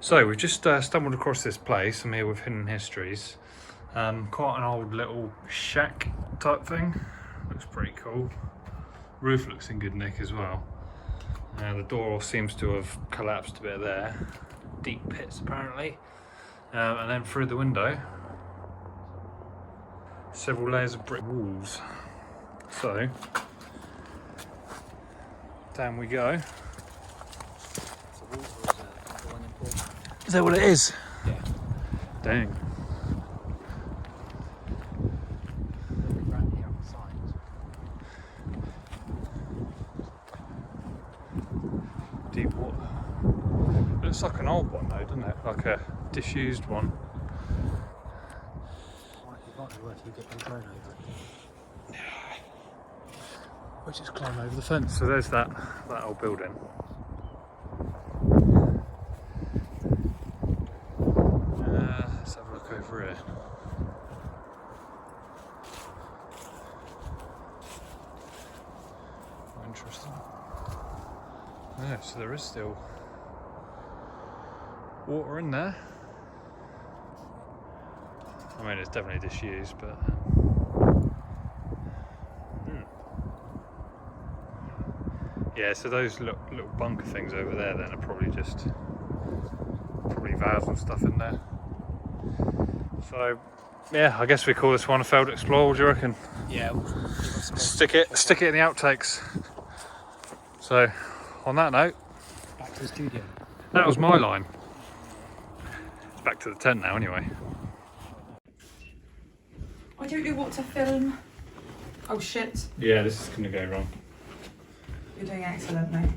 So we've just stumbled across this place. I'm here with Hidden Histories. Quite an old little shack type thing. Looks pretty cool. Roof looks in good nick as well. The door seems to have collapsed a bit there. Deep pits apparently. And then through the window, several layers of brick walls. So, down we go. Is that what it is? Yeah. Dang. Deep water. Looks like an old one though, doesn't it? Like a disused one. Might be worth you get the drone over it. We'll just climb over the fence. So there's that old building. Let's have a look over here. Interesting. Yeah, so there is still water in there. I mean, it's definitely disused, but yeah. So those little bunker things over there, then, are probably valves and stuff in there. So yeah, I guess we call this one a failed explore. What do you reckon? Yeah. Stick it in the outtakes. So, on that note, Back to the studio. that was my line. It's back to the tent now, anyway. I don't know what to film. Oh shit. Yeah, this is gonna go wrong. You're doing excellent, mate.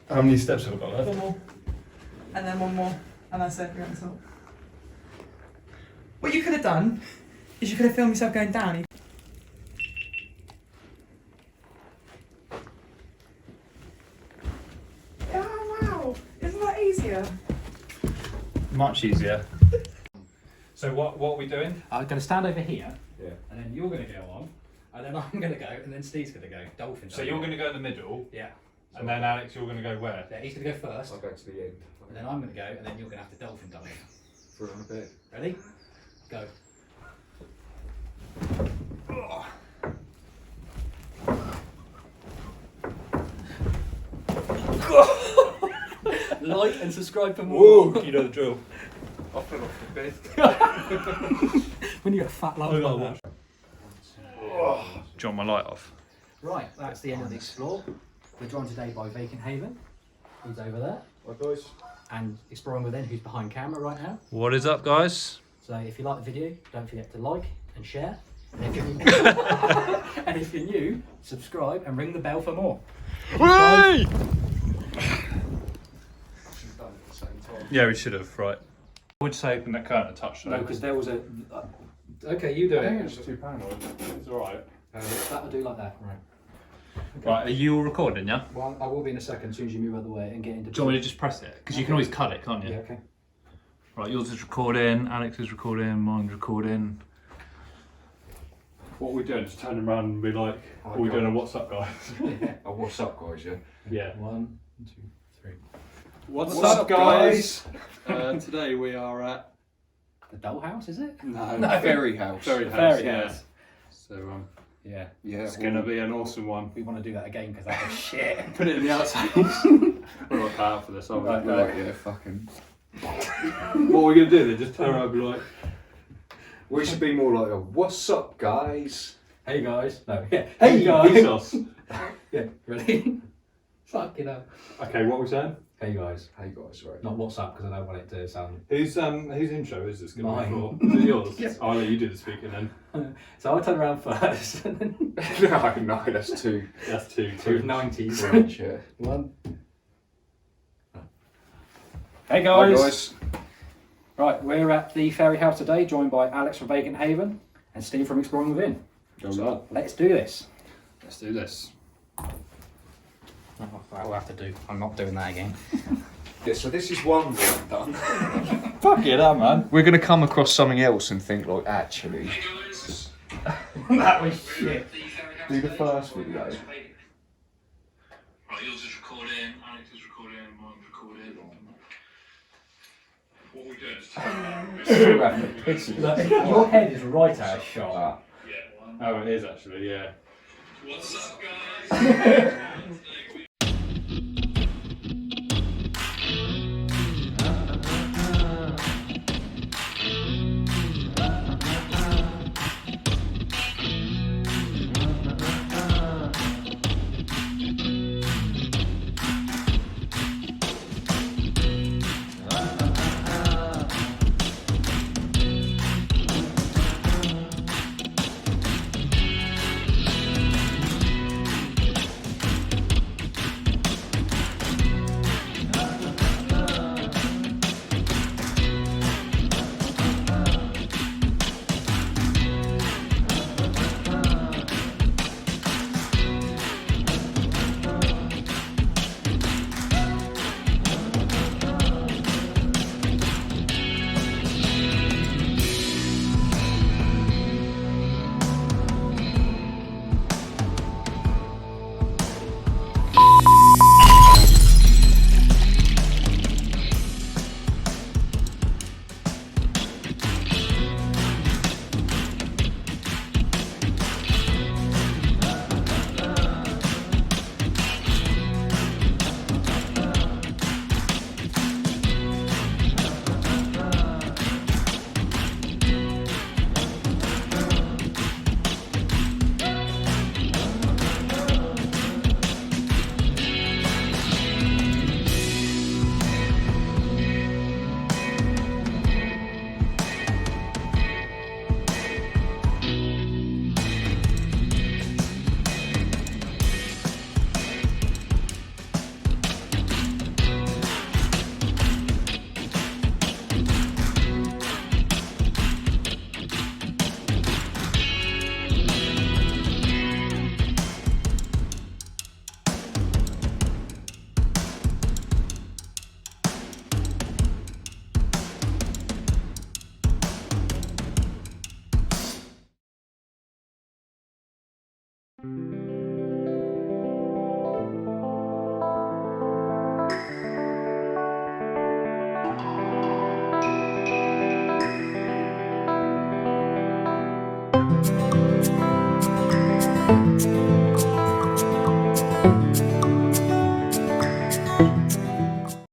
How many steps have I got left? One more. And then one more. And that's it, you're at the top. What you could have done is you could have filmed yourself going down. Oh wow! Isn't that easier? Much easier. So what are we doing? I'm going to stand over here. Yeah. And then you're going to go on. And then I'm going to go. And then Steve's going to go. Dolphin. So you're going to go in the middle. Yeah. And then Alex, you're going to go where? Yeah, he's going to go first. I'll go to the end. And then I'm going to go. And then you're going to have to dolphin dive. For on a bit. Ready? Go. Like and subscribe for more. You know the drill. I fell off the bed. When you get a fat lump like that. Do you want my light off? Right, that's the end of the explore. We're joined today by Vacant Haven, who's over there, Hi guys. and Exploring Within, who's behind camera right now. What is up, guys? So if you like the video, don't forget to like and share. And if you're new, subscribe and ring the bell for more. Hey! Should have done it at the same time. Yeah, we should have, right. I would say open that curtain a touch though. No, because there was a... okay, you do I think it. it's too paranoid. It's alright. That'll do like that, right. Right, are you all recording, yeah? Well, I will be in a second as soon as you move out of the way and get into... Do you want me to just press it? Because you can always cut it, can't you? Yeah, okay. Right, yours is recording, Alex is recording, mine's recording. What are we doing? Just turn around and be like, Oh, what are we God. doing? What's up, guys? Oh, what's up guys, yeah? Yeah. 1, 2, 3. What's up, guys? Today we are at The dollhouse, is it? No, No. Fairy House. Fairy House. Fairy yeah. House. So Yeah. Yeah. it's gonna be an awesome one. We want to do that again because that was shit. Put it in the outside. We're not cut out for this, are we? Right, Right, yeah, fucking. What are we gonna do? Then just turn around and be like, We should be more like a what's up guys? Hey guys. No, yeah. Hey guys. Bezos. Yeah, ready? Fucking hell. Okay, what are we saying? Hey guys. Hey guys, right. Not what's up because I don't want it to sound. Whose intro is this gonna Mine. be for? Is it yours? Yeah. I'll let you do the speaking then. So I'll turn around first. And then No, that's too. That's two. two 90s. French, yeah. 1. Hey Hi guys. Right, we're at the Fairy House today, joined by Alex from Vacant Haven and Steve from Exploring Within. So, Let's do this. Let's do this. That'll have to do. I'm not doing that again. yeah, so this is one we've done. Fuck it up, man. We're gonna come across something else and think like, actually, That was shit. do the first video. Right, yours is recording, Alex is recording, mine's recording. Look, your head is right out of shot. Oh, it is actually, yeah.